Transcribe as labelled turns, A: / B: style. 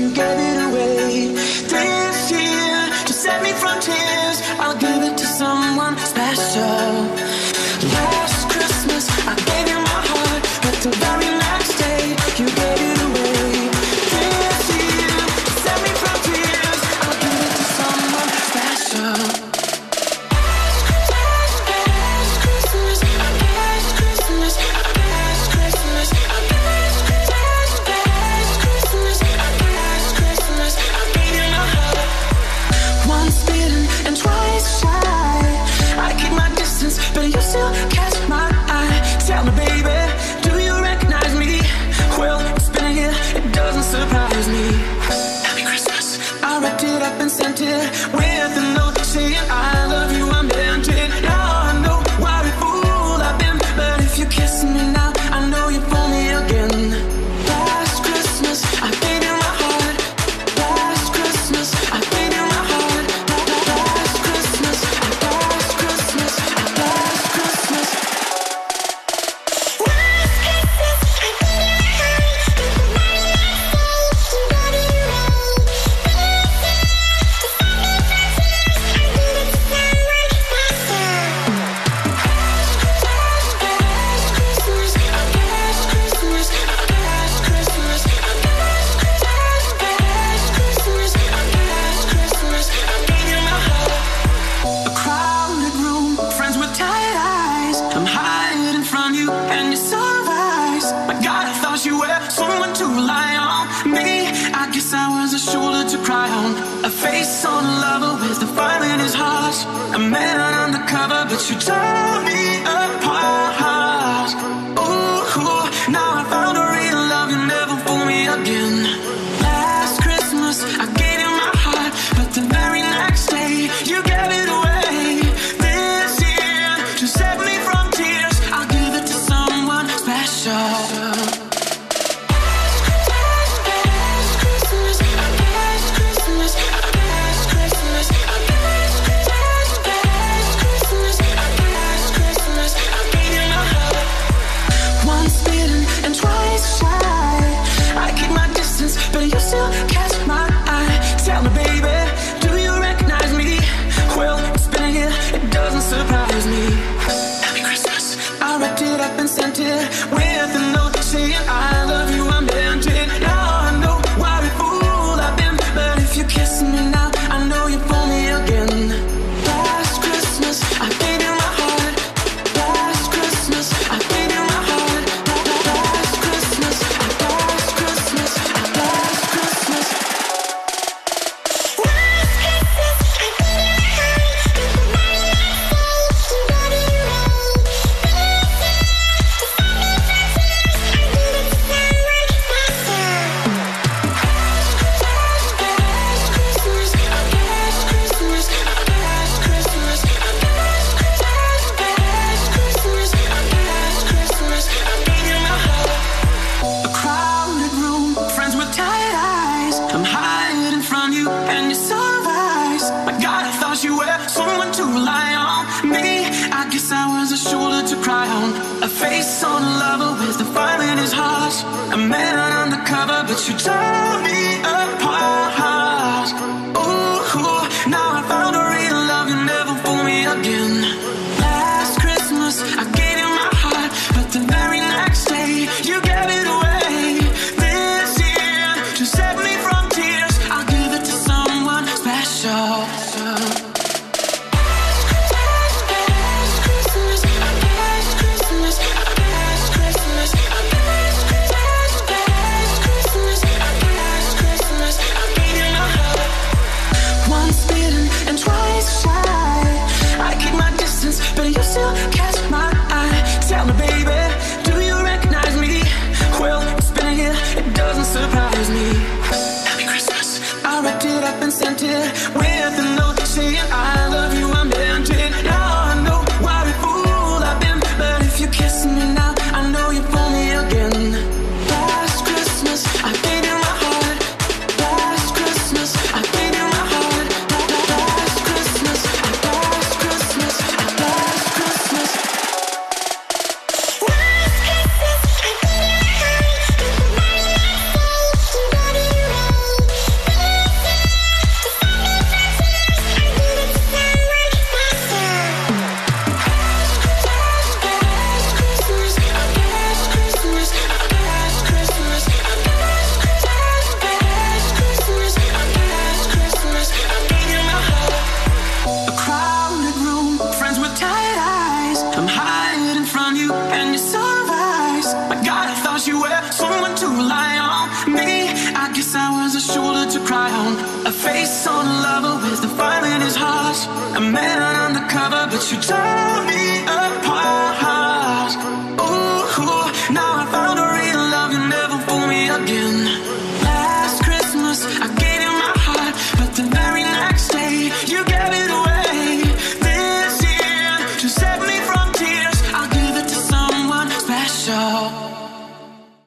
A: you gave it away. This year, to set me from tears, I'll give it to someone special. Last Christmas, I gave you my heart, but the very next day, you gave it away. This year, to set me from tears, I'll give it to someone special. But you still catch my eye. Tell me, baby, do you recognize me? Well, it's been a year, it doesn't surprise me. Happy Christmas. I wrapped it up and sent it with a note saying I love you, I meant it. Now I know what a fool I've been, but if you kiss me now, I know you fool me again. Last Christmas, I gave you my heart. Last Christmas, I gave you my heart. Last Christmas, last Christmas, last Christmas. A face on a lover with the fire in his heart. A man undercover, but you tore me apart. Ooh, now I found a real love, you never fool me again. Last Christmas, I gave you my heart, but the very next day, you gave it away. This year, to save me from tears, I'll give it to someone special. But you still catch my eye. Tell me, baby, do you recognize me? Well, it's been a year, it doesn't surprise me. Happy Christmas. I wrapped it up and sent it with a note saying I love you, I meant it. Now I know what a fool I've been, but if you kiss me now, I know you fool me again. Last Christmas, I gave you my heart. Last Christmas, I gave you my heart. Last Christmas, last Christmas, last Christmas. A crowded room, friends with tired eyes. I'm hiding from you and your sunrise. My God, I thought you were someone to rely on. Me, I guess I was a shoulder to cry on. A face on a lover with the fire in his heart. A man undercover, but you tore me apart. Ooh, now I found a real love, you never fool me again. Last Christmas, I gave you my heart, but the very next day, you gave it away. This year, to save me from tears, I'll give it to someone special. Once bitten and twice shy. I keep my distance, but you still catch my eye. Tell me, baby, do you recognize me? Well, it's been a year, it doesn't surprise me. was a shoulder to cry on, a face on a lover with the fire in his heart, a man undercover, but you died.